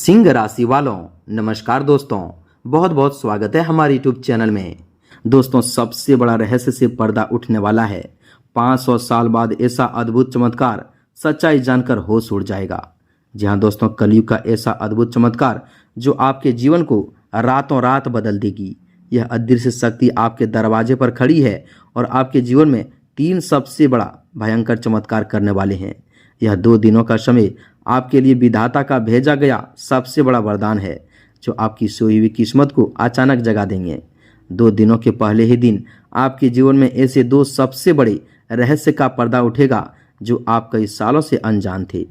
सिंह राशि वालों, नमस्कार दोस्तों। बहुत बहुत स्वागत है हमारे यूट्यूब चैनल में। दोस्तों, सबसे बड़ा रहस्य से पर्दा उठने वाला है। 500 साल बाद ऐसा अद्भुत चमत्कार, सच्चाई जानकर होश उड़ जाएगा। जी हाँ दोस्तों, कलयुग का ऐसा अद्भुत चमत्कार जो आपके जीवन को रातों रात बदल देगी। यह अदृश्य शक्ति आपके दरवाजे पर खड़ी है और आपके जीवन में 3 सबसे बड़ा भयंकर चमत्कार करने वाले हैं। यह 2 दिनों का समय आपके लिए विधाता का भेजा गया सबसे बड़ा वरदान है, जो आपकी सोई हुई किस्मत को अचानक जगा देंगे। 2 दिनों के पहले ही दिन आपके जीवन में ऐसे 2 सबसे बड़े रहस्य का पर्दा उठेगा जो आप कई सालों से अनजान थे।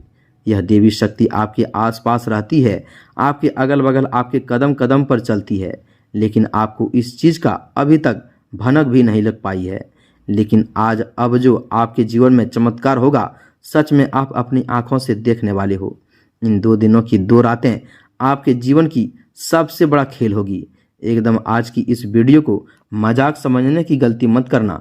यह देवी शक्ति आपके आसपास रहती है, आपके अगल बगल, आपके कदम कदम पर चलती है, लेकिन आपको इस चीज का अभी तक भनक भी नहीं लग पाई है। लेकिन आज अब जो आपके जीवन में चमत्कार होगा, सच में आप अपनी आंखों से देखने वाले हो। इन 2 दिनों की 2 रातें आपके जीवन की सबसे बड़ा खेल होगी। एकदम आज की इस वीडियो को मजाक समझने की गलती मत करना,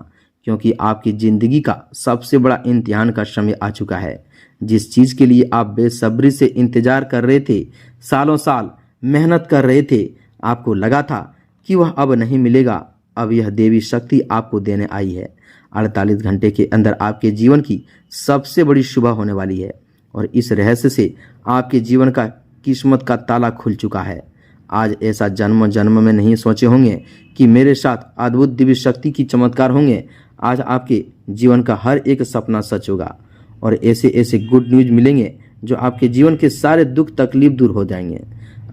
क्योंकि आपकी जिंदगी का सबसे बड़ा इम्तिहान का समय आ चुका है। जिस चीज के लिए आप बेसब्री से इंतजार कर रहे थे, सालों साल मेहनत कर रहे थे, आपको लगा था कि वह अब नहीं मिलेगा, अब यह देवी शक्ति आपको देने आई है। 48 घंटे के अंदर आपके जीवन की सबसे बड़ी शुभ होने वाली है और इस रहस्य से आपके जीवन का किस्मत का ताला खुल चुका है। आज ऐसा जन्म जन्म में नहीं सोचे होंगे कि मेरे साथ अद्भुत दिव्य शक्ति की चमत्कार होंगे। आज आपके जीवन का हर एक सपना सच होगा और ऐसे ऐसे गुड न्यूज मिलेंगे जो आपके जीवन के सारे दुख तकलीफ दूर हो जाएंगे।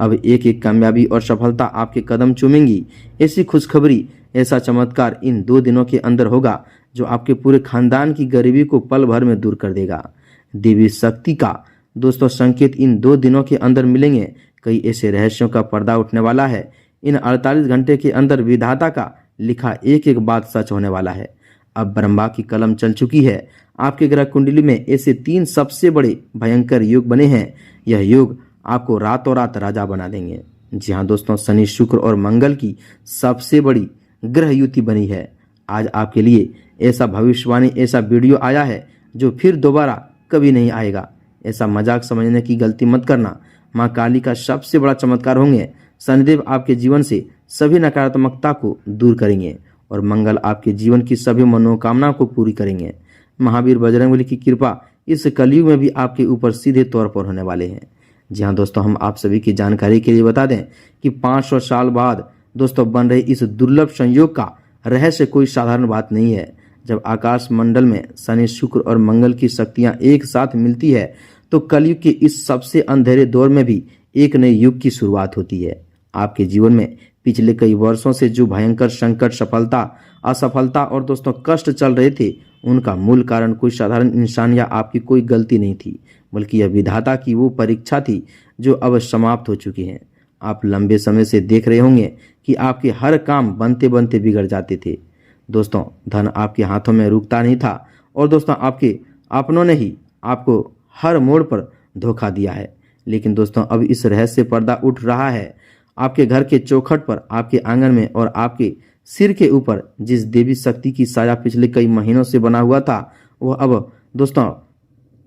अब एक एक कामयाबी और सफलता आपके कदम चूमेंगी। ऐसी खुशखबरी, ऐसा चमत्कार इन 2 दिनों के अंदर होगा जो आपके पूरे खानदान की गरीबी को पल भर में दूर कर देगा। देवी शक्ति का दोस्तों संकेत इन 2 दिनों के अंदर मिलेंगे। कई ऐसे रहस्यों का पर्दा उठने वाला है। इन 48 घंटे के अंदर विधाता का लिखा एक एक बात सच होने वाला है। अब ब्रह्मा की कलम चल चुकी है। आपके ग्रह कुंडली में ऐसे 3 सबसे बड़े भयंकर योग बने हैं। यह योग आपको रातों रात राजा बना देंगे। जी हाँ दोस्तों, शनि, शुक्र और मंगल की सबसे बड़ी ग्रह युति बनी है। आज आपके लिए ऐसा भविष्यवाणी, ऐसा वीडियो आया है जो फिर दोबारा कभी नहीं आएगा। ऐसा मजाक समझने की गलती मत करना। माँ काली का सबसे बड़ा चमत्कार होंगे। शनिदेव आपके जीवन से सभी नकारात्मकता को दूर करेंगे और मंगल आपके जीवन की सभी मनोकामनाओं को पूरी करेंगे। महावीर बजरंगबली की कृपा इस कलयुग में भी आपके ऊपर सीधे तौर पर होने वाले हैं। जी हाँ दोस्तों, हम आप सभी की जानकारी के लिए बता दें कि 500 साल बाद दोस्तों बन रहे इस दुर्लभ संयोग का रहस्य कोई साधारण बात नहीं है। जब आकाश मंडल में शनि, शुक्र और मंगल की शक्तियां एक साथ मिलती है तो कलयुग के इस सबसे अंधेरे दौर में भी एक नए युग की शुरुआत होती है। आपके जीवन में पिछले कई वर्षों से जो भयंकर संकट, सफलता, असफलता और दोस्तों कष्ट चल रहे थे, उनका मूल कारण कोई साधारण इंसान या आपकी कोई गलती नहीं थी, बल्कि यह विधाता की वो परीक्षा थी जो अब समाप्त हो चुकी है। आप लंबे समय से देख रहे होंगे कि आपके हर काम बनते बनते बिगड़ जाते थे। दोस्तों, धन आपके हाथों में रुकता नहीं था और दोस्तों आपके अपनों ने ही आपको हर मोड़ पर धोखा दिया है। लेकिन दोस्तों अब इस रहस्य से पर्दा उठ रहा है। आपके घर के चौखट पर, आपके आंगन में और आपके सिर के ऊपर जिस देवी शक्ति की साया पिछले कई महीनों से बना हुआ था, वह अब दोस्तों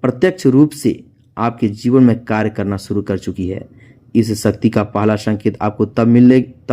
प्रत्यक्ष रूप से आपके जीवन में कार्य करना शुरू कर चुकी है। इस शक्ति का पहला संकेत आपको तब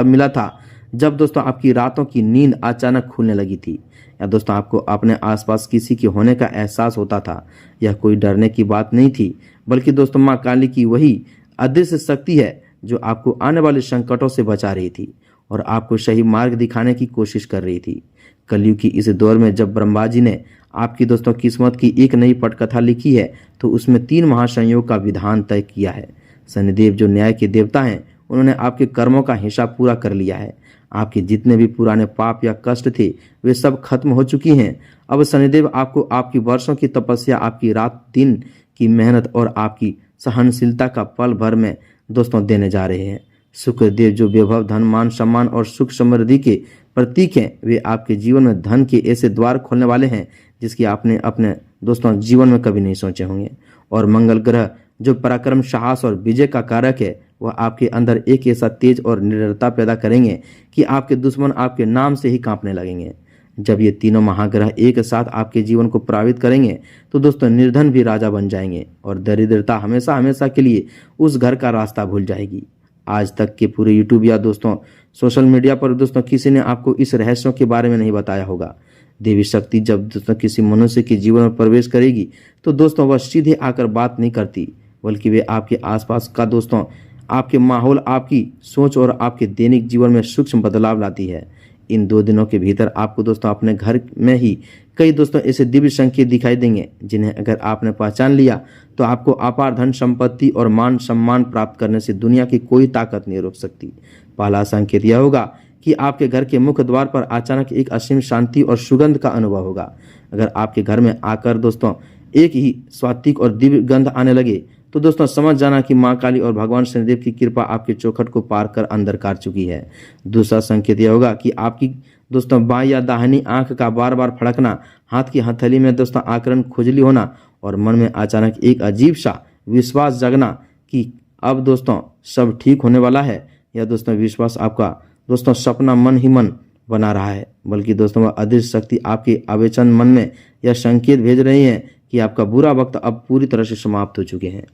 मिला था जब दोस्तों आपकी रातों की नींद अचानक खुलने लगी थी, या दोस्तों आपको अपने आसपास किसी के होने का एहसास होता था। यह कोई डरने की बात नहीं थी, बल्कि दोस्तों माँ काली की वही अदृश्य शक्ति है जो आपको आने वाले संकटों से बचा रही थी और आपको सही मार्ग दिखाने की कोशिश कर रही थी। कलयुग की इस दौर में जब ब्रह्मा जी ने आपकी दोस्तों किस्मत की एक नई पटकथा लिखी है, तो उसमें 3 महासंयोग का विधान तय किया है। शनिदेव जो न्याय के देवता हैं, उन्होंने आपके कर्मों का हिसाब पूरा कर लिया है। आपके जितने भी पुराने पाप या कष्ट थे, वे सब खत्म हो चुकी हैं। अब शनिदेव आपको आपकी वर्षों की तपस्या, आपकी रात दिन की मेहनत और आपकी सहनशीलता का पल भर में दोस्तों देने जा रहे हैं। शुक्रदेव जो वैभव, धन, मान, सम्मान और सुख समृद्धि के प्रतीक हैं, वे आपके जीवन में धन के ऐसे द्वार खोलने वाले हैं जिसकी आपने अपने दोस्तों जीवन में कभी नहीं सोचे होंगे। और मंगल ग्रह जो पराक्रम, साहस और विजय का कारक है, वह आपके अंदर एक ऐसा तेज और निडरता पैदा करेंगे कि आपके दुश्मन आपके नाम से ही कांपने लगेंगे। जब ये तीनों महाग्रह एक साथ आपके जीवन को प्रभावित करेंगे तो दोस्तों निर्धन भी राजा बन जाएंगे और दरिद्रता हमेशा हमेशा के लिए उस घर का रास्ता भूल जाएगी। आज तक के पूरे यूट्यूब या दोस्तों सोशल मीडिया पर दोस्तों किसी ने आपको इस रहस्यों के बारे में नहीं बताया होगा। देवी शक्ति जब दोस्तों किसी मनुष्य के जीवन में प्रवेश करेगी तो दोस्तों वह सीधे आकर बात नहीं करती, बल्कि वे आपके आसपास का दोस्तों आपके माहौल, आपकी सोच और आपके दैनिक जीवन में सूक्ष्म बदलाव लाती है। इन 2 दिनों के भीतर आपको दोस्तों अपने घर में ही कई दोस्तों ऐसे दिव्य संकेत दिखाई देंगे जिन्हें अगर आपने पहचान लिया तो आपको अपार धन संपत्ति और मान सम्मान प्राप्त करने से दुनिया की कोई ताकत नहीं रोक सकती। पहला संकेत यह होगा कि आपके घर के मुख्य द्वार पर अचानक एक असीम शांति और सुगंध का अनुभव होगा। अगर आपके घर में आकर दोस्तों एक ही स्वात्विक और दिव्य गंध आने लगे तो दोस्तों समझ जाना कि मां काली और भगवान शनिदेव की कृपा आपके चौखट को पार कर अंदर कार चुकी है। दूसरा संकेत यह होगा कि आपकी दोस्तों बाईं या दाहिनी आंख का बार बार फड़कना, हाथ की हथेली में दोस्तों आकरण खुजली होना और मन में अचानक एक अजीब सा विश्वास जगना कि अब दोस्तों सब ठीक होने वाला है। यह दोस्तों विश्वास आपका दोस्तों सपना मन ही मन बना रहा है, बल्कि दोस्तों वह अदृश्य शक्ति आपके अवेचन मन में यह संकेत भेज रही है कि आपका बुरा वक्त अब पूरी तरह से समाप्त हो चुके हैं।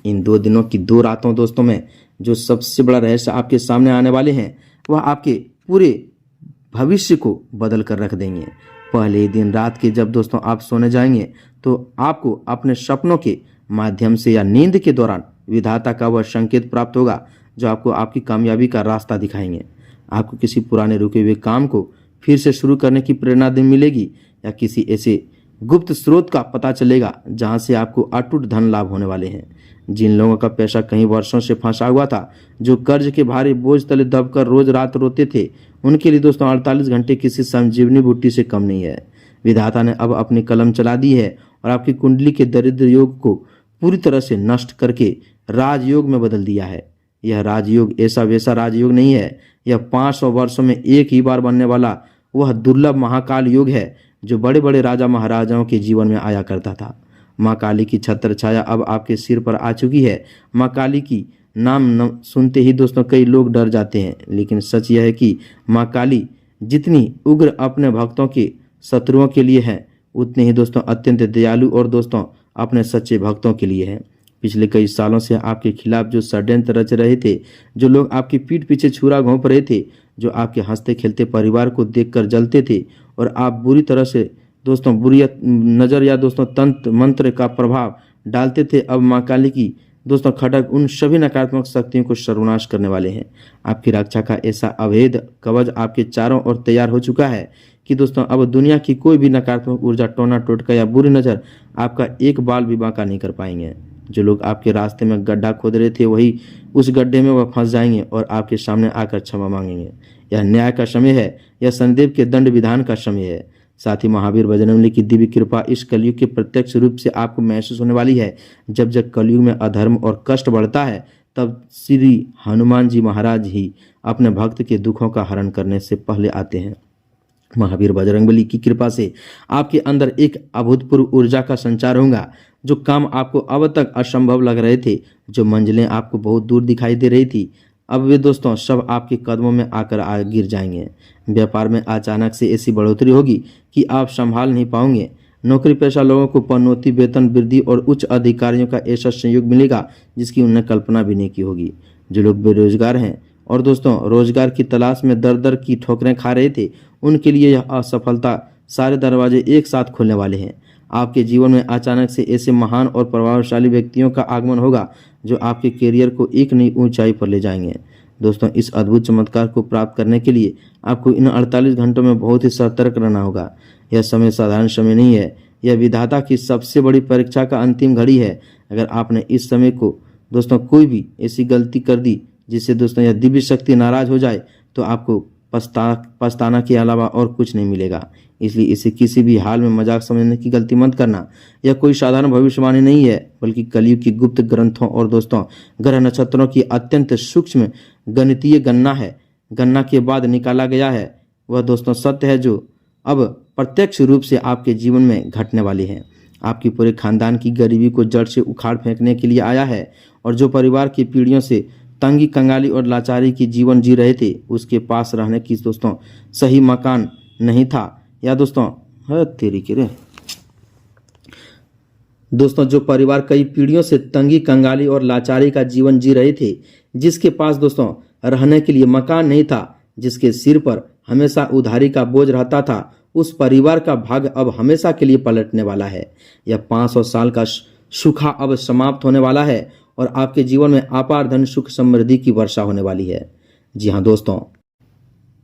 इन 2 दिनों की 2 रातों दोस्तों में जो सबसे बड़ा रहस्य आपके सामने आने वाले हैं वह आपके पूरे भविष्य को बदल कर रख देंगे। पहले ही दिन रात के जब दोस्तों आप सोने जाएंगे तो आपको अपने सपनों के माध्यम से या नींद के दौरान विधाता का वह संकेत प्राप्त होगा जो आपको आपकी कामयाबी का रास्ता दिखाएंगे। आपको किसी पुराने रुके हुए काम को फिर से शुरू करने की प्रेरणा मिलेगी या किसी ऐसे गुप्त स्रोत का पता चलेगा जहां से आपको अटूट धन लाभ होने वाले हैं। जिन लोगों का पैसा कई वर्षों से फंसा हुआ था, जो कर्ज के भारी बोझ तले दबकर रोज रात रोते थे, उनके लिए दोस्तों 48 घंटे किसी संजीवनी बूटी से कम नहीं है। विधाता ने अब अपनी कलम चला दी है और आपकी कुंडली के दरिद्र योग को पूरी तरह से नष्ट करके राजयोग में बदल दिया है। यह राजयोग ऐसा वैसा राजयोग नहीं है, यह 500 वर्षों में एक ही बार बनने वाला वह दुर्लभ महाकाल योग है जो बड़े बड़े राजा महाराजाओं के जीवन में आया करता था। माँ काली की छत्र छाया अब आपके सिर पर आ चुकी है। माँ काली की नाम सुनते ही दोस्तों कई लोग डर जाते हैं, लेकिन सच यह है कि माँ काली जितनी उग्र अपने भक्तों के शत्रुओं के लिए है, उतने ही दोस्तों अत्यंत दयालु और दोस्तों अपने सच्चे भक्तों के लिए है। पिछले कई सालों से आपके खिलाफ जो षड्यंत्र रच रहे थे, जो लोग आपकी पीठ पीछे छुरा घोंप रहे थे, जो आपके हंसते खेलते परिवार को देखकर जलते थे और आप बुरी तरह से दोस्तों बुरी नज़र या दोस्तों तंत्र मंत्र का प्रभाव डालते थे, अब माँ काली की दोस्तों खड़ग उन सभी नकारात्मक शक्तियों को सर्वनाश करने वाले हैं। आपकी रक्षा का ऐसा अभेद कवच आपके चारों ओर तैयार हो चुका है कि दोस्तों अब दुनिया की कोई भी नकारात्मक ऊर्जा, टोना टोटका या बुरी नज़र आपका एक बाल भी बांका नहीं कर पाएंगे। जो लोग आपके रास्ते में गड्ढा खोद रहे थे, वही उस गड्ढे में वह फंस जाएंगे और आपके सामने आकर क्षमा मांगेंगे। यह न्याय का समय है, यह शनिदेव के दंड विधान का समय है। साथ ही महावीर बजरंगबली की दिव्य कृपा इस कलयुग के प्रत्यक्ष रूप से आपको महसूस होने वाली है। जब जब कलयुग में अधर्म और कष्ट बढ़ता है, तब श्री हनुमान जी महाराज ही अपने भक्त के दुखों का हरण करने से पहले आते हैं। महावीर बजरंगबली की कृपा से आपके अंदर एक अभूतपूर्व ऊर्जा का संचार होगा। जो काम आपको अब तक असंभव लग रहे थे, जो मंजिलें आपको बहुत दूर दिखाई दे रही थी, अब वे दोस्तों सब आपके कदमों में आकर गिर जाएंगे। व्यापार में अचानक से ऐसी बढ़ोतरी होगी कि आप संभाल नहीं पाओगे। नौकरी पेशा लोगों को पदोन्नति, वेतन वृद्धि और उच्च अधिकारियों का ऐसा संयोग मिलेगा जिसकी उन्हें कल्पना भी नहीं की होगी। जो लोग बेरोजगार हैं और दोस्तों रोजगार की तलाश में दर दर की ठोकरें खा रहे थे, उनके लिए यह असफलता सारे दरवाजे एक साथ खुलने वाले हैं। आपके जीवन में अचानक से ऐसे महान और प्रभावशाली व्यक्तियों का आगमन होगा जो आपके करियर को एक नई ऊंचाई पर ले जाएंगे। दोस्तों इस अद्भुत चमत्कार को प्राप्त करने के लिए आपको इन 48 घंटों में बहुत ही सतर्क रहना होगा। यह समय साधारण समय नहीं है, यह विधाता की सबसे बड़ी परीक्षा का अंतिम घड़ी है। अगर आपने इस समय को दोस्तों कोई भी ऐसी गलती कर दी जिससे दोस्तों यह दिव्य शक्ति नाराज हो जाए, तो आपको पछताना के अलावा और कुछ नहीं मिलेगा। इसलिए इसे किसी भी हाल में मजाक समझने की गलती मत करना। यह कोई साधारण भविष्यवाणी नहीं है, बल्कि कलयुग की गुप्त ग्रंथों और दोस्तों ग्रह नक्षत्रों की अत्यंत सूक्ष्म गणितीय गणना है। गणना के बाद निकाला गया है वह दोस्तों सत्य है जो अब प्रत्यक्ष रूप से आपके जीवन में घटने वाली है। आपकी पूरे खानदान की गरीबी को जड़ से उखाड़ फेंकने के लिए आया है, और जो परिवार की पीढ़ियों से तंगी, कंगाली और लाचारी की जीवन जी रहे थे, उसके पास रहने की दोस्तों सही मकान नहीं था या दोस्तों है तेरी के रे दोस्तों जो परिवार कई पीढ़ियों से तंगी, कंगाली और लाचारी का जीवन जी रहे थे, जिसके पास दोस्तों रहने के लिए मकान नहीं था, जिसके सिर पर हमेशा उधारी का बोझ रहता था, उस परिवार का भाग्य अब हमेशा के लिए पलटने वाला है। यह 500 साल का सूखा अब समाप्त होने वाला है और आपके जीवन में अपार धन, सुख, समृद्धि की वर्षा होने वाली है। जी हाँ दोस्तों,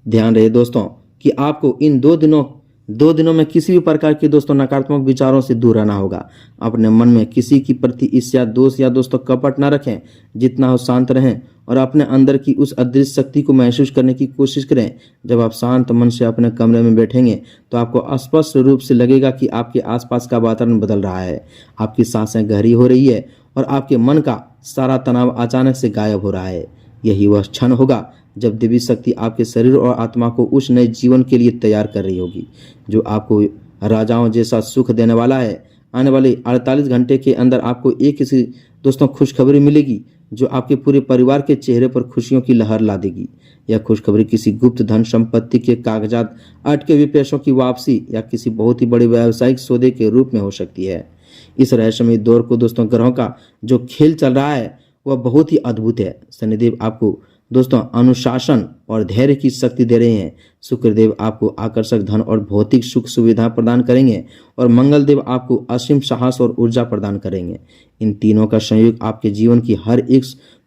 ध्यान रहे दोस्तों कि आपको इन दो दिनों में किसी भी प्रकार के दोस्तों नकारात्मक विचारों से दूर रहना होगा। अपने मन में किसी के प्रति ईर्ष्या, दोष या दोस्तों कपट ना रखें। जितना हो शांत रहें और अपने अंदर की उस अदृश्य शक्ति को महसूस करने की कोशिश करें। जब आप शांत मन से अपने कमरे में बैठेंगे तो आपको स्पष्ट रूप से लगेगा कि आपके आसपास का वातावरण बदल रहा है, आपकी सांसें गहरी हो रही है और आपके मन का सारा तनाव अचानक से गायब हो रहा है। यही वह क्षण होगा जब देवी शक्ति आपके शरीर और आत्मा को उस नए जीवन के लिए तैयार कर रही होगी, जो आपको राजाओं जैसा सुख देने वाला है। आने वाले 48 घंटे के अंदर आपको एक किसी दोस्तों खुशखबरी मिलेगी जो आपके पूरे परिवार के चेहरे पर खुशियों की लहर ला देगी। यह खुशखबरी किसी गुप्त धन संपत्ति के कागजात, अटके हुए पैसों की वापसी या किसी बहुत ही बड़े व्यावसायिक सौदे के रूप में हो सकती है। इस रहस्यमय दौर को दोस्तों ग्रहों का जो खेल चल रहा है वह बहुत ही अद्भुत है। शनिदेव आपको दोस्तों अनुशासन और धैर्य की शक्ति दे रहे हैं। शुक्रदेव आपको आकर्षक धन और भौतिक सुख सुविधा प्रदान करेंगे और मंगल देव आपको असीम साहस और ऊर्जा प्रदान करेंगे। इन तीनों का संयोग आपके जीवन की हर एक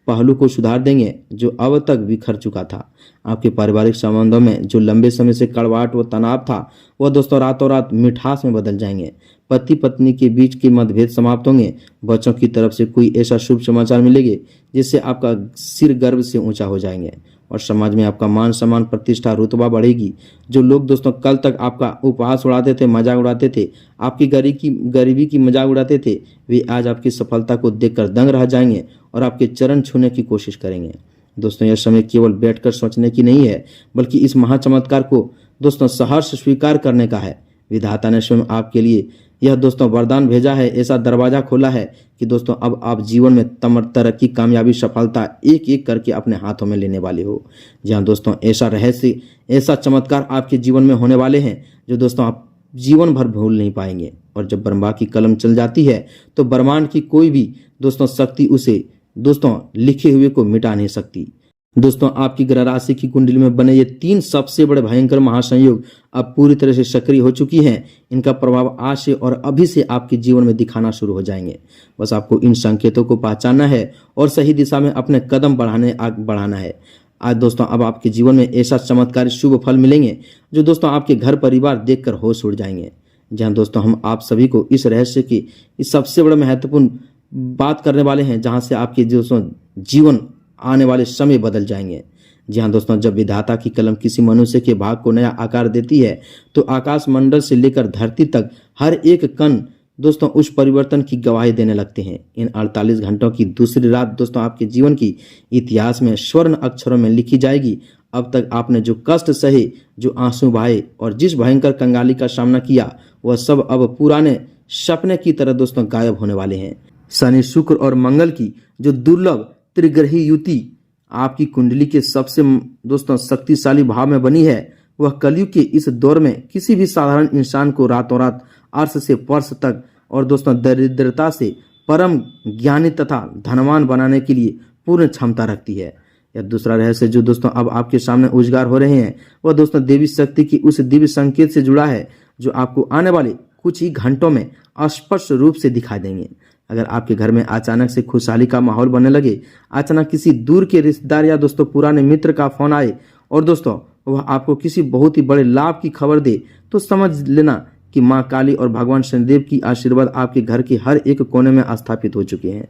पहलू को सुधार देंगे जो अब तक बिखर चुका था। आपके पारिवारिक संबंधों में जो लंबे समय से कड़वाहट व तनाव था वह दोस्तों रातों रात मिठास में बदल जाएंगे। पति पत्नी के बीच के मतभेद समाप्त होंगे। बच्चों की तरफ से कोई ऐसा शुभ समाचार मिलेंगे जिससे आपका सिर गर्व से ऊंचा हो जाएंगे और समाज में आपका मान सम्मान, प्रतिष्ठा, रुतबा बढ़ेगी। जो लोग दोस्तों कल तक आपका उपहास उड़ाते थे, मजाक उड़ाते थे, आपकी गरीबी की मजाक उड़ाते थे, वे आज आपकी सफलता को देखकर दंग रह जाएंगे और आपके चरण छूने की कोशिश करेंगे। दोस्तों यह समय केवल बैठकर सोचने की नहीं है, बल्कि इस महाचमत्कार को दोस्तों सहर्ष स्वीकार करने का है। विधाता ने स्वयं आपके लिए यह दोस्तों वरदान भेजा है, ऐसा दरवाजा खोला है कि दोस्तों अब आप जीवन में तरक्की, कामयाबी, सफलता एक एक करके अपने हाथों में लेने वाले हो। जहाँ दोस्तों ऐसा रहस्य, ऐसा चमत्कार आपके जीवन में होने वाले हैं जो दोस्तों आप जीवन भर भूल नहीं पाएंगे। और जब ब्रह्मा की कलम चल जाती है तो ब्रह्मांड की कोई भी दोस्तों शक्ति उसे दोस्तों लिखे हुए को मिटा नहीं सकती। दोस्तों आपकी ग्रह राशि की कुंडली में बने ये 3 सबसे बड़े भयंकर महासंयोग अब पूरी तरह से सक्रिय हो चुकी हैं। इनका प्रभाव आज से और अभी से आपके जीवन में दिखाना शुरू हो जाएंगे। बस आपको इन संकेतों को पहचानना है और सही दिशा में अपने कदम बढ़ाना है। आज दोस्तों अब आपके जीवन में ऐसा चमत्कारी शुभ फल मिलेंगे जो दोस्तों आपके घर परिवार देखकर होश उड़ जाएंगे। जहाँ दोस्तों हम आप सभी को इस रहस्य की इस सबसे बड़े महत्वपूर्ण बात करने वाले हैं, जहाँ से आपके दोस्तों जीवन आने वाले समय बदल जाएंगे। जी हाँ दोस्तों, जब विधाता की कलम किसी मनुष्य के भाग को नया आकार देती है तो आकाश मंडल से लेकर धरती तक हर एक कण दोस्तों उस परिवर्तन की गवाही देने लगते हैं। इन 48 घंटों की दूसरी रात दोस्तों आपके जीवन की इतिहास में स्वर्ण अक्षरों में लिखी जाएगी। अब तक आपने जो कष्ट सहे, जो आंसू बहाए और जिस भयंकर कंगाली का सामना किया, वह सब अब पुराने सपने की तरह दोस्तों गायब होने वाले हैं। शनि, शुक्र और मंगल की जो दुर्लभ त्रिग्रही युति आपकी कुंडली के सबसे दोस्तों शक्तिशाली भाव में बनी है, वह कलयुग के इस दौर में किसी भी साधारण इंसान को रातों रात अर्श से पर्श तक और दोस्तों दरिद्रता से परम ज्ञानी तथा धनवान बनाने के लिए पूर्ण क्षमता रखती है। यह दूसरा रहस्य जो दोस्तों अब आपके सामने उजागर हो रहे हैं वह दोस्तों देवी शक्ति की उस दिव्य संकेत से जुड़ा है जो आपको आने वाले कुछ ही घंटों में स्पष्ट रूप से दिखाई देंगे। अगर आपके घर में अचानक से खुशहाली का माहौल बनने लगे, अचानक किसी दूर के रिश्तेदार या दोस्तों पुराने मित्र का फोन आए और दोस्तों वह आपको किसी बहुत ही बड़े लाभ की खबर दे, तो समझ लेना कि माँ काली और भगवान शनिदेव की आशीर्वाद आपके घर के हर एक कोने में स्थापित हो चुके हैं।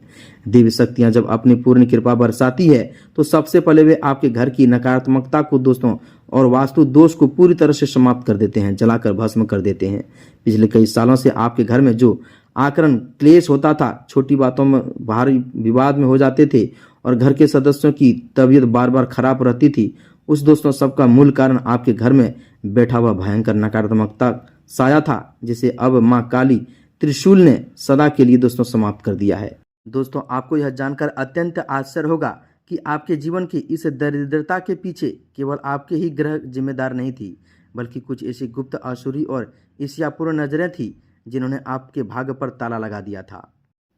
देवी शक्तियां जब अपनी पूर्ण कृपा बरसाती है तो सबसे पहले वे आपके घर की नकारात्मकता को दोस्तों और वास्तु दोष को पूरी तरह से समाप्त कर देते हैं, जलाकर भस्म कर देते हैं। पिछले कई सालों से आपके घर में जो आकरण क्लेश होता था, छोटी बातों में भारी विवाद में हो जाते थे और घर के सदस्यों की तबीयत बार बार खराब रहती थी, उस दोस्तों सबका मूल कारण आपके घर में बैठा हुआ भयंकर नकारात्मकता साया था, जिसे अब माँ काली त्रिशूल ने सदा के लिए दोस्तों समाप्त कर दिया है। दोस्तों आपको यह जानकर अत्यंत आश्चर्य होगा कि आपके जीवन की इस दरिद्रता के पीछे केवल आपके ही ग्रह जिम्मेदार नहीं थी, बल्कि कुछ ऐसी गुप्त आसुरी और ईर्ष्यापूर्ण नजरें थी जिन्होंने आपके भाग्य पर ताला लगा दिया था।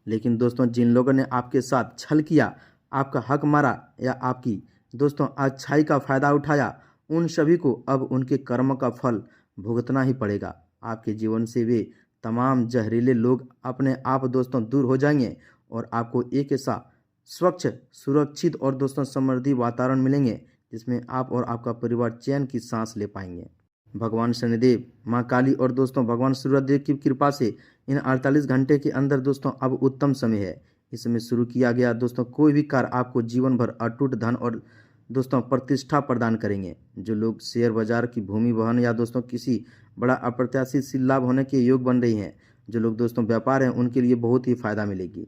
लेकिन दोस्तों, जिन लोगों ने आपके साथ छल किया, आपका हक मारा या आपकी दोस्तों अच्छाई का फायदा उठाया, उन सभी को अब उनके कर्म का फल भुगतना ही पड़ेगा। आपके जीवन से वे तमाम जहरीले लोग अपने आप दोस्तों दूर हो जाएंगे और आपको एक ऐसा स्वच्छ, सुरक्षित और दोस्तों समृद्धि वातावरण मिलेंगे जिसमें आप और आपका परिवार चैन की सांस ले पाएंगे। भगवान शनिदेव, माँ काली और दोस्तों भगवान सूर्यदेव की कृपा से इन 48 घंटे के अंदर दोस्तों अब उत्तम समय है। इस समय शुरू किया गया दोस्तों कोई भी कार्य आपको जीवन भर अटूट धन और दोस्तों प्रतिष्ठा प्रदान करेंगे। जो लोग शेयर बाजार की भूमि वहन या दोस्तों किसी बड़ा अप्रत्याशित लाभ होने के योग बन रही हैं, जो लोग दोस्तों व्यापार हैं, उनके लिए बहुत ही फायदा मिलेगी।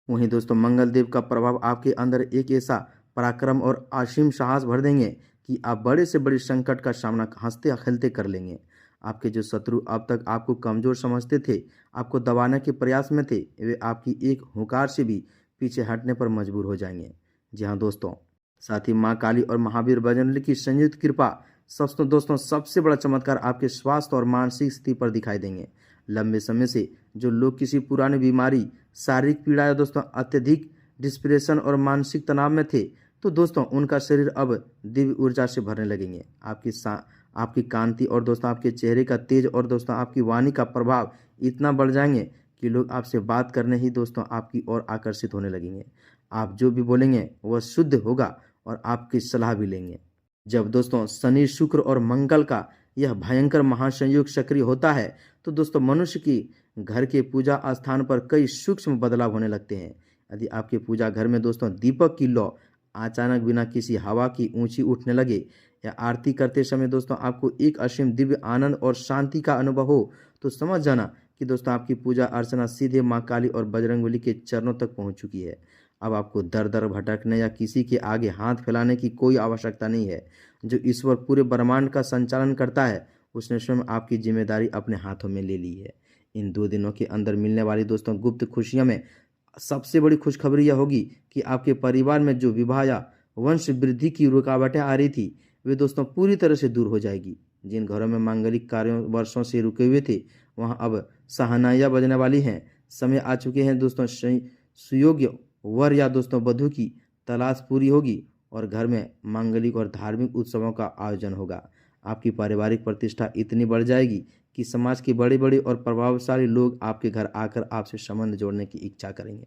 वहीं दोस्तों मंगल देव का प्रभाव आपके अंदर एक ऐसा पराक्रम और असीम साहस भर देंगे कि आप बड़े से बड़े संकट का सामना हंसते खेलते कर लेंगे। आपके जो शत्रु अब तक आपको कमजोर समझते थे, आपको दबाने के प्रयास में थे, वे आपकी एक हुंकार से भी पीछे हटने पर मजबूर हो जाएंगे। जी हाँ दोस्तों, साथ ही माँ काली और महावीर बजरंगबली की संयुक्त कृपा दोस्तों सबसे बड़ा चमत्कार आपके स्वास्थ्य और मानसिक स्थिति पर दिखाई देंगे। लंबे समय से जो लोग किसी पुरानी बीमारी, शारीरिक पीड़ा या दोस्तों अत्यधिक डिप्रेशन और मानसिक तनाव में थे, तो दोस्तों उनका शरीर अब दिव्य ऊर्जा से भरने लगेंगे। आपकी कांति और दोस्तों आपके चेहरे का तेज और दोस्तों आपकी वाणी का प्रभाव इतना बढ़ जाएंगे कि लोग आपसे बात करने ही दोस्तों आपकी ओर आकर्षित होने लगेंगे। आप जो भी बोलेंगे वह शुद्ध होगा और आपकी सलाह भी लेंगे। जब दोस्तों शनि, शुक्र और मंगल का यह भयंकर महासंयोग सक्रिय होता है, तो दोस्तों मनुष्य की घर के पूजा स्थान पर कई सूक्ष्म बदलाव होने लगते हैं। यदि आपके पूजा घर में दोस्तों दीपक की लौ अचानक बिना किसी हवा की ऊंची उठने लगे या आरती करते समय दोस्तों आपको एक असीम दिव्य आनंद और शांति का अनुभव हो, तो समझ जाना कि दोस्तों आपकी पूजा अर्चना सीधे माँ काली और बजरंगबली के चरणों तक पहुंच चुकी है। अब आपको दर दर भटकने या किसी के आगे हाथ फैलाने की कोई आवश्यकता नहीं है। जो ईश्वर पूरे ब्रह्मांड का संचालन करता है, उसने स्वयं आपकी जिम्मेदारी अपने हाथों में ले ली है। इन 2 दिनों के अंदर मिलने वाली दोस्तों गुप्त खुशियों में सबसे बड़ी खुशखबरी यह होगी कि आपके परिवार में जो विवाह या वंश वृद्धि की रुकावटें आ रही थी, वे दोस्तों पूरी तरह से दूर हो जाएगी। जिन घरों में मांगलिक कार्यों वर्षों से रुके हुए थे, वहां अब शहनाइयां बजने वाली हैं। समय आ चुके हैं दोस्तों सुयोग्य वर या दोस्तों वधू की तलाश पूरी होगी और घर में मांगलिक और धार्मिक उत्सवों का आयोजन होगा। आपकी पारिवारिक प्रतिष्ठा इतनी बढ़ जाएगी कि समाज के बड़े बड़े और प्रभावशाली लोग आपके घर आकर आपसे संबंध जोड़ने की इच्छा करेंगे।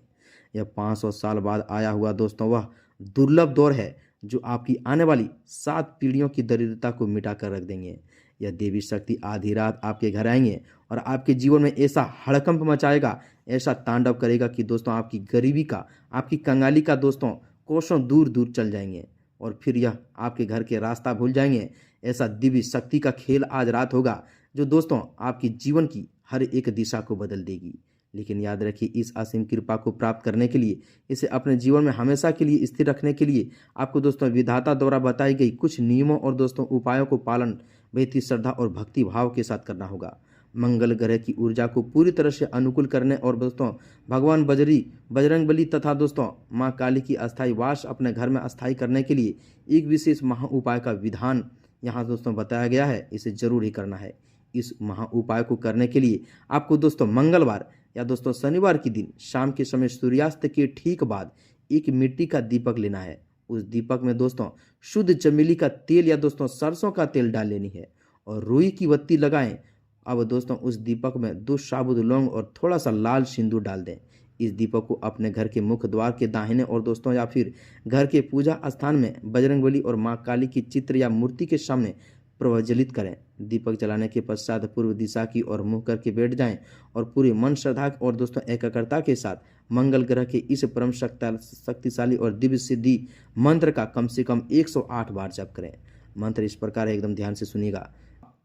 यह 500 साल बाद आया हुआ दोस्तों वह दुर्लभ दौर है जो आपकी आने वाली 7 पीढ़ियों की दरिद्रता को मिटा कर रख देंगे। यह देवी शक्ति आधी रात आपके घर आएंगे और आपके जीवन में ऐसा हड़कंप मचाएगा, ऐसा तांडव करेगा कि दोस्तों आपकी गरीबी का, आपकी कंगाली का दोस्तों कोसों दूर दूर चल जाएंगे और फिर यह आपके घर के रास्ता भूल जाएंगे। ऐसा दिव्य शक्ति का खेल आज रात होगा जो दोस्तों आपके जीवन की हर एक दिशा को बदल देगी। लेकिन याद रखिए, इस असीम कृपा को प्राप्त करने के लिए, इसे अपने जीवन में हमेशा के लिए स्थिर रखने के लिए आपको दोस्तों विधाता द्वारा बताई गई कुछ नियमों और दोस्तों उपायों को पालन बेहतरीन श्रद्धा और भक्ति भाव के साथ करना होगा। मंगल ग्रह की ऊर्जा को पूरी तरह से अनुकूल करने और दोस्तों भगवान बजरंगबली तथा दोस्तों माँ काली की अस्थायी वास अपने घर में अस्थायी करने के लिए एक विशेष महा उपाय का विधान यहाँ दोस्तों बताया गया है। इसे जरूर ही करना है। इस महा उपाय को करने के लिए आपको दोस्तों मंगलवार या दोस्तों शनिवार के दिन शाम के समय सूर्यास्त के ठीक बाद एक मिट्टी का दीपक लेना है। उस दीपक में दोस्तों शुद्ध चमेली का तेल या दोस्तों सरसों का तेल डाल लेनी है और रुई की बत्ती लगाएं। अब दोस्तों उस दीपक में 2 साबुत लौंग और थोड़ा सा लाल सिंदूर डाल दें। इस दीपक को अपने घर के मुख्य द्वार के दाहिने और दोस्तों या फिर घर के पूजा स्थान में बजरंगबली और माँ काली की चित्र या मूर्ति के सामने प्रज्वलित करें। दीपक जलाने के पश्चात पूर्व दिशा की ओर मुंह करके बैठ जाएं और पूरे मन, श्रद्धा और दोस्तों एकाग्रता के साथ मंगल ग्रह के इस परम शक्तिशाली और दिव्य सिद्धि मंत्र का कम से कम 108 बार जप करें। मंत्र इस प्रकार है, एकदम ध्यान से सुनिएगा।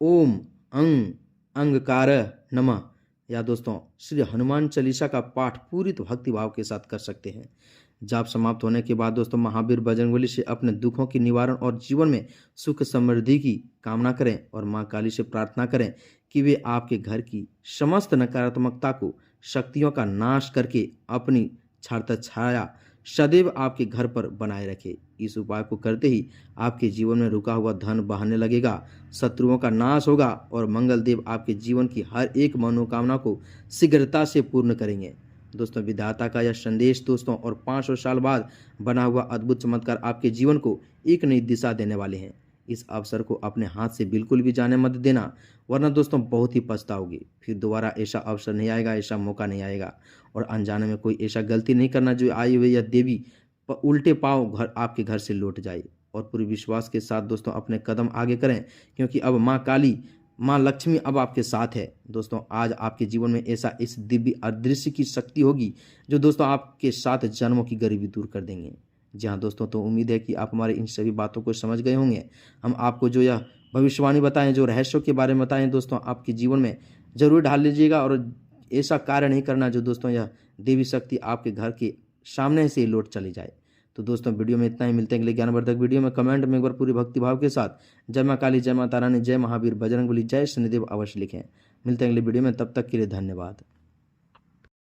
ओम अंगकार नमः या दोस्तों श्री हनुमान चालीसा का पाठ पूरी भक्ति भाव के साथ कर सकते हैं। जाप समाप्त होने के बाद दोस्तों महावीर बजरंगबली से अपने दुखों की निवारण और जीवन में सुख समृद्धि की कामना करें और मां काली से प्रार्थना करें कि वे आपके घर की समस्त नकारात्मकता को शक्तियों का नाश करके अपनी छाया सदैव आपके घर पर बनाए रखे। इस उपाय को करते ही आपके जीवन में रुका हुआ धन बहने लगेगा, शत्रुओं का नाश होगा और मंगल देव आपके जीवन की हर एक मनोकामना को शीघ्रता से पूर्ण करेंगे। दोस्तों, विधाता का यह संदेश दोस्तों और 500 साल बाद बना हुआ अद्भुत चमत्कार आपके जीवन को एक नई दिशा देने वाले हैं। इस अवसर को अपने हाथ से बिल्कुल भी जाने मत देना, वरना दोस्तों बहुत ही पछताओगे। फिर दोबारा ऐसा अवसर नहीं आएगा, ऐसा मौका नहीं आएगा। और अनजाने में कोई ऐसा गलती नहीं करना जो आई हुई या देवी उल्टे पांव घर आपके घर से लौट जाए। और पूरे विश्वास के साथ दोस्तों अपने कदम आगे करें, क्योंकि अब माँ काली, माँ लक्ष्मी अब आपके साथ है। दोस्तों, आज आपके जीवन में ऐसा इस दिव्य अदृश्य की शक्ति होगी जो दोस्तों आपके 7 जन्मों की गरीबी दूर कर देंगे। जी हाँ दोस्तों, तो उम्मीद है कि आप हमारे इन सभी बातों को समझ गए होंगे। हम आपको जो यह भविष्यवाणी बताएं, जो रहस्यों के बारे में बताएं दोस्तों, आपके जीवन में जरूर ढाल लीजिएगा। और ऐसा कार्य नहीं करना जो दोस्तों यह देवी शक्ति आपके घर के सामने से ही लौट चली जाए। तो दोस्तों, वीडियो में इतना ही। मिलते हैं अगले ज्ञानवर्धक वीडियो में। कमेंट में एक बार पूरी भक्तिभाव के साथ जय माँ काली, जय माता रानी, जय महावीर, बजरंगबली, जय शनिदेव अवश्य लिखें। मिलते हैं अगले वीडियो में, तब तक के लिए धन्यवाद।